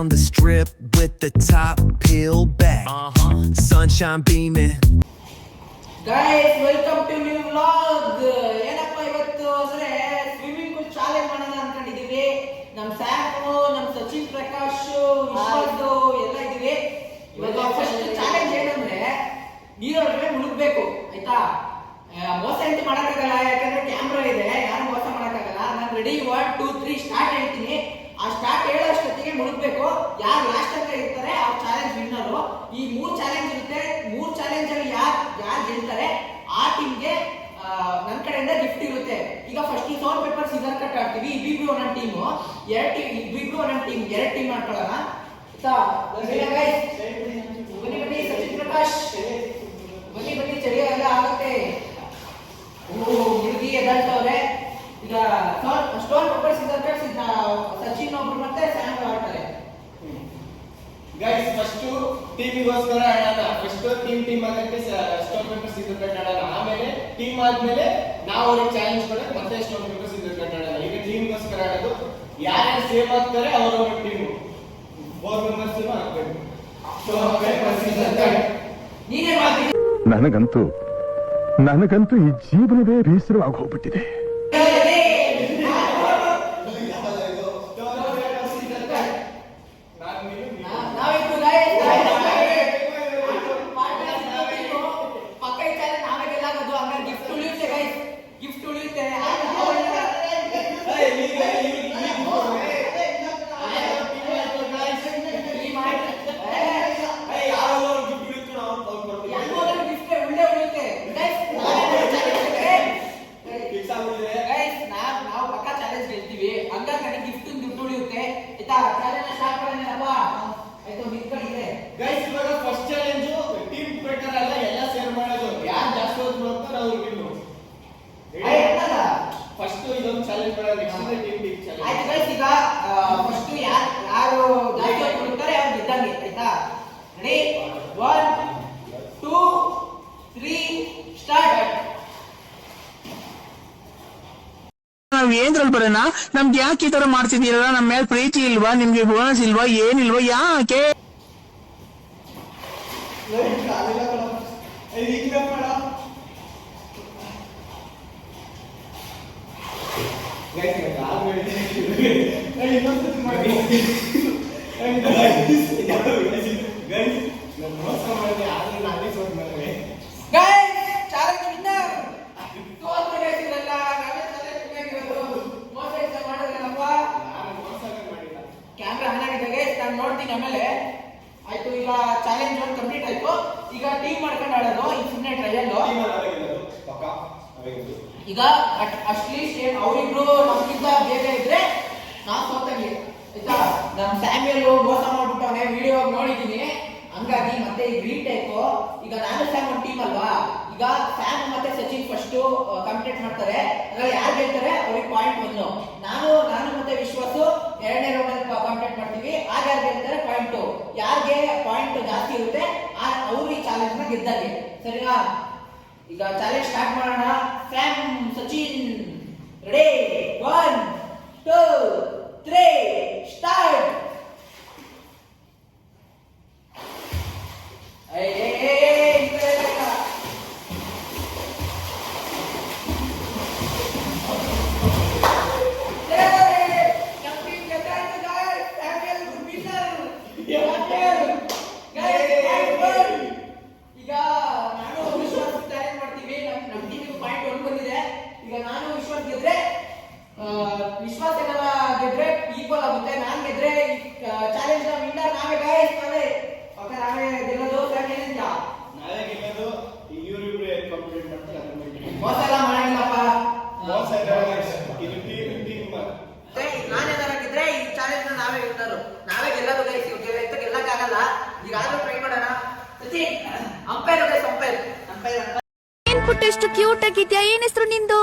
down the strip with the top peeled back. Sunshine beaming. Guys welcome to new vlog. ಏನಪ್ಪ ಇವತ್ತು ಅಂದ್ರೆ swimming pool challenge ಮಾಡೋಣ ಅನ್ಕೊಂಡಿದೀವಿ. ನಮ್ same, ನಮ್ ಸಚಿನ್ ಪ್ರಕಾಶ್, ವಿಶ್ವಾಸ್ ಎಲ್ಲ ಇದೀವಿ. ಇವಾಗ ಫಸ್ಟ್ ಚಾಲೆಂಜ್ ಏನಂದ್ರೆ ನೀರೊಳಗೆ ಮುಳುಗ್ಬೇಕು, ಆಯ್ತಾ? ಮೋಸ ಎಂಟು ಮಾಡಕ್ಕಾಗಲ್ಲ, ಯಾಕಂದ್ರೆ ಕ್ಯಾಮ್ರಾ ಇದೆ, ಯಾರು ಮೋಸ ಮಾಡಕ್ಕಾಗಲ್ಲ. ನಾನು ರೆಡಿ 1 2 3 ಸ್ಟಾರ್ಟ್ ಹೇಳ್ತೀನಿ. ಆ ಸ್ಟಾರ್ಟ್ ಹೇಳೋಷ್ಟೊತ್ತಿಗೆ ಮುಳುಗ್ಬೇಕು. ಯಾರು ಲಾಸ್ಟ್ ಅಂತ ಇರ್ತಾರೆ ಅವ್ರು ಚಾಲೆಂಜ್ ವಿನ್ನರು. ಈ 3 ಚಾಲೆಂಜ್ ಇರುತ್ತೆ. 3 ಚಾಲೆಂಜ್ ಅಲ್ಲಿ ಯಾರು ಗೆಲ್ತಾರೆ ಆ ಟೀಮ್ಗೆ ನನ್ನ ಕಡೆಯಿಂದ ಗಿಫ್ಟ್ ಇರುತ್ತೆ. ಈಗ ಫಸ್ಟ್ ಈ ಸೌಂಡ್ ಪೇಪರ್ ಸಿಸರ್ ಕಟ್ ಆಡ್ತೀವಿ. ಇಬ್ಬಿಬ್ರು ಒಂದೊಂದು ಟೀಮು, ಇಬ್ಬಿಬ್ರು ಒಂದೊಂದು ಟೀಮ್, 2 ಟೀಮ್ ಮಾಡ್ಕೊಳ್ಳೋಣ. ಬನ್ನಿ ಸಚಿನ್ ಪ್ರಕಾಶ್, ಬನ್ನಿ ಚಳಿ ಎಲ್ಲ ಆಗುತ್ತೆ. ಹುಡುಗಿ ಎದ್ದಾಳ್ತವ್ರೆ. ಈಗ stone paper scissor cut Sachin ಒಬ್ರು ಮತ್ತೆ ಸ್ಯಾಮ್ ಆಡ್ತಾರೆ. ಗೈಸ್ ಫಸ್ಟ್ ಟೀಮಿಗೋಸ್ಕರ ಆಡೋಣ. ಫಸ್ಟ್ ಟೀಮ್ ಆಗಕ್ಕೆ ಸ್ಟೋನ್ ಪೇಪರ್ ಸಿಸರ್ ಕಟ್ ಆಡೋಣ. ಆಮೇಲೆ ಟೀಮ್ ಆದ್ಮೇಲೆ ನಾವು ಅವ್ರಿಗೆ ಚಾಲೆಂಜ್ ಕೊಡಕ್ಕೆ ಮತ್ತೆ ಸ್ಟೋನ್ ಪೇಪರ್ ಸಿಸರ್ ಕಟ್ ಆಡೋಣ. ಈಗ ಟೀಮ್ಗೋಸ್ಕರ ಆಡೋದು. ಯಾರ್ಯಾರು ಸೇಮ್ ಆಗ್ತಾರೆ ಅವ್ರವ್ರ ಟೀಮು 4 ಮೆಂಬರ್ಸ್ ಟೀಮ್ ಆಗ್ಬೇಕು. Stone paper scissor cut. ನೀನೇ ಮಾಡ್ತೀನಿ. ನನಗಂತೂ ಈ ಜೀವನವೇ ಬೇಸರವಾಗಿ ಹೋಗ್ಬಿಟ್ಟಿದೆ. ಗೈಸ್ ಇವಾಗ ಫಸ್ಟ್ ಚಾಲೆಂಜ್ ಟೀಮ್ ಪ್ರಕಾರ ಅಲ್ಲ, ಎಲ್ಲ ಸೇರ್ ಮಾಡೋದು. ಯಾರು ಜಾಸ್ತಿ ಹೊತ್ತು ಮಾಡ್ತಾರೆ ಅವ್ರು ವಿನ್ನು. ಫಸ್ಟ್ ಇದೊಂದು ಚಾಲೆಂಜ್ ಮಾಡೋದು, ನೆಕ್ಸ್ಟ್ ಟೀಮ್ ಚಾಲೆಂಜ್. ಆಯ್ತು ಗೈಸ್, ಈಗ ಫಸ್ಟ್ ಯಾರು ಜಾಸ್ತಿ ಹೊತ್ತು ಮಾಡ್ತಾರೆ ಅವ್ರು ಗೆದ್ದಂಗೆ, ಆಯ್ತಾ? Ready 1 2 3 start. ನಾವ್ ಏನ್ರಲ್ಲಿ ಬರೋಣ? ನಮ್ಗೆ ಯಾಕೆ ಈ ತರ ಮಾಡ್ತಿದ್ದೀರಲ್ಲ? ನಮ್ಮ ಮೇಲೆ ಪ್ರೀತಿ ಇಲ್ವಾ? ನಿಮ್ಗೆ ಬೋನಸ್ ಇಲ್ವಾ? ಏನಿಲ್ವಾ? ಯಾಕೆ? ಕ್ಯಾಮ್ರಾ ಆನ್ ಆಗಿದೆ ಗೈಸ್, ನಾನು ನೋಡ್ತೀನಿ ಆಮೇಲೆ. ಆಯ್ತು, ಈಗ ಚಾಲೆಂಜ್ 1 ಕಂಪ್ಲೀಟ್ ಆಯ್ತು. ಈಗ ಟೀಮ್ ಮಾಡ್ಕೊಂಡು ಆಡೋದು. ಈಗ ಸುಮ್ಮನೆ ಟ್ರಯಲ್. ಈಗ ಅಟ್ಲೀಸ್ಟ್ ಅವರಿಬ್ರು ನಮ್ಗಿಂತ ಬೇಗ ಇದ್ರೆ ನಾವು ಸೋತಂಗೆ, ಆಯ್ತಾ? ನಮ್ ಸ್ಯಾಮ್ಯಲ್ ಮೋಸ ಮಾಡ್ಬಿಟ್ಟವನೆ, ವಿಡಿಯೋ ನೋಡಿದೀನಿ. ಹಂಗಾಗಿ ಮತ್ತೆ ಈಗ ರೀಟೇಕು. ಈಗ ನಾನು ಸ್ಯಾಮ್ ಒಂದು ಟೀಮ್ ಅಲ್ವಾ? ಈಗ ಸ್ಯಾಮ್ ಮತ್ತೆ ಸಚಿನ್ ಫಸ್ಟ್ ಕಂಪ್ಲೀಟ್ ಮಾಡ್ತಾರೆ. ಅದ್ರಲ್ಲಿ ಯಾರು ಗೆಲ್ತಾರೆ ಅವ್ರಿಗೆ ಪಾಯಿಂಟ್ 1. ನಾನು ಮತ್ತೆ ವಿಶ್ವಾಸು 2ನೇ ರೌಂಡ್ ಅಲ್ಲಿ ಕಂಪ್ಲೀಟ್ ಮಾಡ್ತೀವಿ. ಆಗ ಯಾರು ಗೆಲ್ತಾರೆ ಪಾಯಿಂಟ್ 2. ಯಾರಿಗೆ ಪಾಯಿಂಟ್ ಜಾಸ್ತಿ ಇರುತ್ತೆ ಅವ್ರು ಈ ಚಾಲೆಂಜ್ ನ ಗೆದ್ದಂಗೆ, ಸರಿನಾ? ಈಗ ಚಾಲೆಂಜ್ ಸ್ಟಾರ್ಟ್ ಮಾಡೋಣ. Sam, Sachin, ready 1 2 3 start. ಈಗ ನಾನು ವಿಶ್ವಾಸ ಚಾಲೆಂಜ್ ಮಾಡ್ತೀವಿ. ನಮ್ಮ ಟೀಮಿಗೆ ಪಾಯಿಂಟ್ 1 ಬಂದಿದೆ. ಈಗ ನಾನು ವಿಶ್ವಾಸ ಗೆದ್ರೆ ವಿಶ್ವಾಸ ಗೆದ್ರೆ ಈಕ್ವಲ್ ಆಗುತ್ತೆ. ನಾನು ಗೆದ್ರೆ ಚಾಲೆಂಜ್ ನ ವಿನ್ನರ್ ನಾವೇ ಗೈಸ್, ನಾವೇ. ಓಕೆ, ನಾವೇ ಗೆಲ್ಲೋದು. ಚಾಲೆಂಜ್ ನಾವೇ ಗೆಲ್ಲೋದು. ಇವರಿಬ್ರು ಕಂಪ್ಲೀಟ್ ಮಾಡ್ತಾರೆ. ಮೋಸ ಎಲ್ಲ ಮಾಡಂಗಿಲ್ಲಪ್ಪ. ಮೋಸ ಇದು ಟೀಮ್ ನಾನೇನಾರ ಗೆದ್ರೆ ಈ ಚಾಲೆಂಜ್ ನ ನಾವೇ ವಿನ್ನರ್, ನಾವೇ ಗೆಲ್ಲೋದು ಗೈಸ್. ಗೆಲ್ಲಕ್ಕಾಗಲ್ಲ. ಈಗ ಆದ್ರೂ ಟ್ರೈ ಮಾಡೋಣ. Sachin umpire guys, umpire. ಏನ್ ಪುಟ್ಟ ಎಷ್ಟು ಕ್ಯೂಟ್ ಆಗಿದ್ಯಾ? ಏನ್ ಹೆಸರು ನಿಂದು?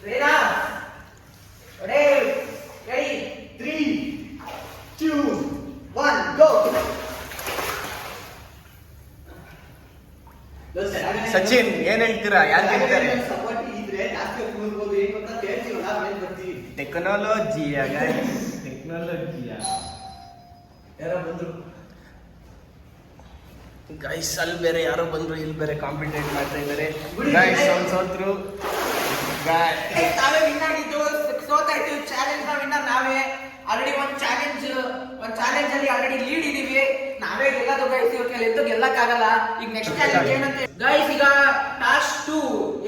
ರೇನಾ, ರೆಡಿ 3 2 1 ಗೋ. ಸಚಿನ್ ಏನ್ ಹೇಳ್ತೀರಾ? ಯಾರು ಗೆಲ್ತಾರೆ? ಟೆಕ್ನಾಲಜಿಯ ಟೆಕ್ನಾಲಜಿಯ ಯಾರೋ ಬಂದ್ರು ಗೈಸ್, ಅಲ್ಲಿ ಬೇರೆ ಯಾರೋ ಬಂದ್ರು, ಇಲ್ಲಿ ಬೇರೆ ಕಾಂಪಿಟೇಟ್ ಮಾಡ್ತಾ ಇದ್ದಾರೆ. ಗೈಸ್ ಅವ್ನು ಸೋತ್ರು. ನಾವೇ ವಿನ್ ಆಗಿದ್ದು, ಸೋತಾಯ್ತು. ಚಾಲೆಂಜ್ ನ ವಿನ್ನರ್ ನಾವೇ. ಆಲ್ರೆಡಿ ಒಂದು ಚಾಲೆಂಜ್ ಅಲ್ಲಿ ಆಲ್ರೆಡಿ ಲೀಡ್ ಇದೀವಿ. ನಾವೇ ಗೆಲ್ಲೋದು ಗೈಸ್. ಇವ್ರಿಗೆ ಎಂತೂ ಗೆಲ್ಲಕ್ಕಾಗಲ್ಲ. ಈಗ ನೆಕ್ಸ್ಟ್ ಚಾಲೆಂಜ್ ಏನಂತೆ ಗೈಸ್, ಈಗ ಟಾಸ್ಕ್ 2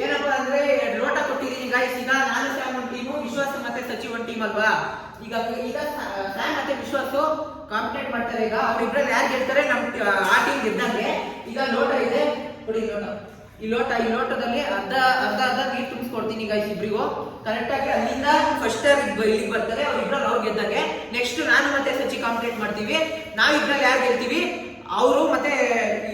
ಏನಪ್ಪಾ ಅಂದ್ರೆ ಲೋಟ ಕೊಟ್ಟಿದೀನಿ ಗೈಸ್. ಈಗ ನಾನು ಸ್ಯಾಮ್ ಒಂದು ಟೀಮು, ವಿಶ್ವಾಸ್ ಮತ್ತೆ ಸಚಿವ್ ಒಂದು ಟೀಮ್ ಅಲ್ವಾ. ಈಗ ಸ್ಯಾಮ್ ಮತ್ತೆ ವಿಶ್ವಾಸ್ ಕಾಂಪಿಟೇಟ್ ಮಾಡ್ತಾರೆ. ಈಗ ಅವ್ರಿಬ್ರಲ್ಲಿ ಯಾರು ಗೆಲ್ತಾರೆ ಆ ಟೀಮ್ ಗೆದ್ದಂಗೆ. ಈಗ ಲೋಟ ಇದೆ ನೋಡಿ, ಈ ಲೋಟದಲ್ಲಿ ಅರ್ಧ ನೀರು ತುಂಬಿಸ್ಕೊಡ್ತೀನಿ ಗೈಸ್ ಇಬ್ರಿಗೂ. ಕರೆಕ್ಟ್ ಆಗಿ ಅಲ್ಲಿಂದ ಫಸ್ಟ್ ಇಲ್ಲಿಗೆ ಬರ್ತಾರೆ. ಅವ್ರಿಬ್ರಲ್ಲಿ ಅವ್ರು ಗೆದ್ದಂಗೆ. ನೆಕ್ಸ್ಟ್ ನಾನು ಮತ್ತೆ ಸಚಿ ಕಾಂಪಿಟೇಟ್ ಮಾಡ್ತೀವಿ. ನಾವಿಬ್ರಲ್ಲಿ ಯಾರು ಗೆಲ್ತೀವಿ ಅವರು ಮತ್ತೆ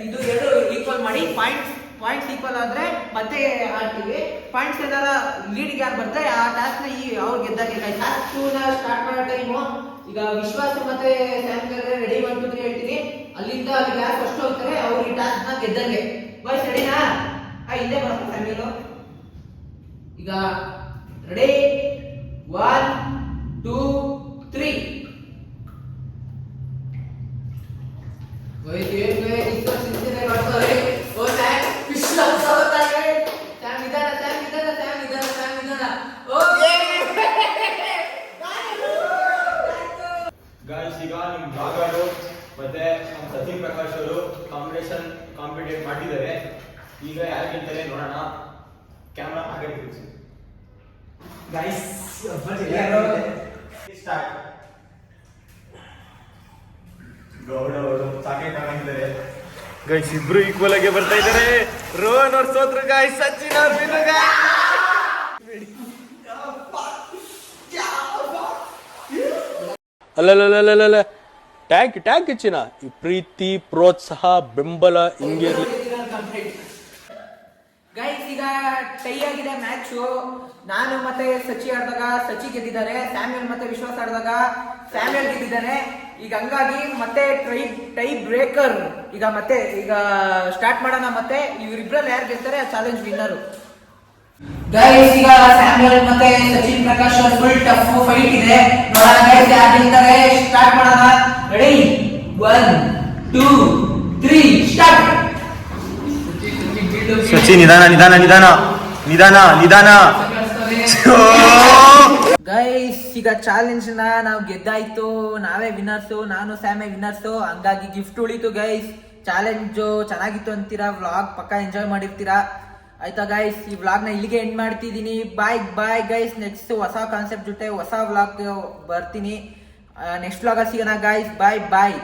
ಇದು ಎರಡು ಈಕ್ವಲ್ ಮಾಡಿ ಪಾಯಿಂಟ್ಸ್ ಈಕ್ವಲ್ ಆದ್ರೆ ಮತ್ತೆ ಆಡ್ತೀವಿ. ಪಾಯಿಂಟ್ಸ್ ಏನಾರ ಲೀಡ್ಗೆ ಯಾರು ಬರ್ತಾರೆ ಆ ಟಾಸ್ಕ್ ನ ಅವ್ರು ಗೆದ್ದಂಗೆ ಗೈಸ್. ಟಾಸ್ಕ್ 2 ನ ಸ್ಟಾರ್ಟ್ ಮಾಡೋ ಟೈಮು ಈಗ ವಿಶ್ವಾಸ ಮತ್ತೆ ಸ್ಯಾಮ್ ರೆಡಿ 1 2 3 ಹೇಳ್ತೀನಿ. ಅಲ್ಲಿಂದ ಅಲ್ಲಿ ಯಾರು ಫಸ್ಟ್ ಹೋಗ್ತಾರೆ ಅವ್ರು ಈ ಟಾಸ್ಕ್ ನ ಗೆದ್ದಂಗೆ. ಬಾಯ್ಸ್ ರೆಡಿನಾ? ಹಿಂದೆ ಬರ್ತಾರೆ ಸ್ಯಾಮ್ಯಲು. ಈಗ ರೆಡಿ 1 2 3. ಗೈಸ್ ಈಗ ನಿಮ್ ಬಾಗಾಡು ಮತ್ತೆ ನಮ್ಮ ಸಚಿನ್ ಪ್ರಕಾಶ್ ಅವರು ಕಾಂಪಿಟೇಟ್ ಮಾಡಿದ್ದಾರೆ. ಈಗ ಯಾರು ಗೆಲ್ತಾರೆ ನೋಡೋಣ. ಕ್ಯಾಮ್ರಾ ಹಾಗೆ ತಿರುಗಿಸಿ ಗೈಸ್. ಸ್ಟಾರ್ಟ್. ಗೌಡ ಅವರು ಸಾಕೇಟ್ ಆಗಿದ್ದಾರೆ ಗೈಸ್. ಇಬ್ರು ಈಕ್ವಲ್ ಆಗಿ ಬರ್ತಾ ಇದ್ದಾರೆ. ರೋಹನ್ ಅವ್ರು ಸೋತ್ರು ಗೈಸ್, ಸಚಿನ್ ಅವ್ರು ವಿನ್. ಅಲ್ಲಲ್ಲ ಟ್ಯಾಗ್ ಹೆಚ್ಚಿನ ಈ ಪ್ರೀತಿ, ಪ್ರೋತ್ಸಾಹ, ಬೆಂಬಲ ಹಿಂಗೆ ಗೈಸ್ ಈಗ ಟೈ ಆಗಿದೆ ಮ್ಯಾಚು. ನಾನು ಮತ್ತೆ ಸಚಿ ಆಡಿದಾಗ ಸಚಿ ಗೆದ್ದಿದ್ದಾರೆ. ಸ್ಯಾಮ್ಯಲ್ ಮತ್ತೆ ವಿಶ್ವಾಸ ಆಡಿದಾಗ ಸ್ಯಾಮ್ಯಲ್ ಗೆದ್ದಿದ್ದಾನೆ. ಈಗ ಹಂಗಾಗಿ ಮತ್ತೆ ಟೈ ಬ್ರೇಕರ್. ಈಗ ಸ್ಟಾರ್ಟ್ ಮಾಡೋಣ. ಮತ್ತೆ ಇವರಿಬ್ರಲ್ಲಿ ಯಾರು ಗೆಲ್ತಾರೆ ಆ ಚಾಲೆಂಜ್ ವಿನ್ನರು. ಗೈಸ್ ಈಗ ಸ್ಯಾಮ್ಯಲ್ ಮತ್ತೆ ಸಚಿನ್ ಪ್ರಕಾಶ್ ಅವ್ರ ಫುಲ್ ಟಫ್ ಫೈಟ್ ಇದೆ. ನೋಡೋಣ ಗೈಸ್ ಯಾರು ಗೆಲ್ತಾರೆ. ಸ್ಟಾರ್ಟ್ ಮಾಡೋಣ. Ready 1 2 3 start. ಸಚಿನ್ ನಿಧಾನ. ಗೈಸ್ ಈಗ ಚಾಲೆಂಜ್ ನಾವು ಗೆದ್ದಾಯ್ತು. ನಾವೇ ವಿನ್ನರ್ಸು. ನಾನು ಸ್ಯಾಮೇ ವಿನ್ನರ್ಸು. ಹಂಗಾಗಿ ಗಿಫ್ಟ್ ಉಳಿತು ಗೈಸ್. ಚಾಲೆಂಜು ಚೆನ್ನಾಗಿತ್ತು ಅಂತೀರಾ. ವ್ಲಾಗ್ ಪಕ್ಕ ಎಂಜಾಯ್ ಮಾಡಿರ್ತೀರಾ. ಆಯ್ತಾ ಗೈಸ್, ಈ ವ್ಲಾಗ್ ನ ಇಲ್ಲಿಗೆ ಎಂಡ್ ಮಾಡ್ತಿದ್ದೀನಿ. Bye guys. ನೆಕ್ಸ್ಟ್ ಹೊಸ ಕಾನ್ಸೆಪ್ಟ್ ಜೊತೆ ಹೊಸ ವ್ಲಾಗ್ ಬರ್ತೀನಿ. ನೆಕ್ಸ್ಟ್ ವ್ಲಾಗ್ ಸಿಗೋಣ ಗೈಸ್. ಬಾಯ್.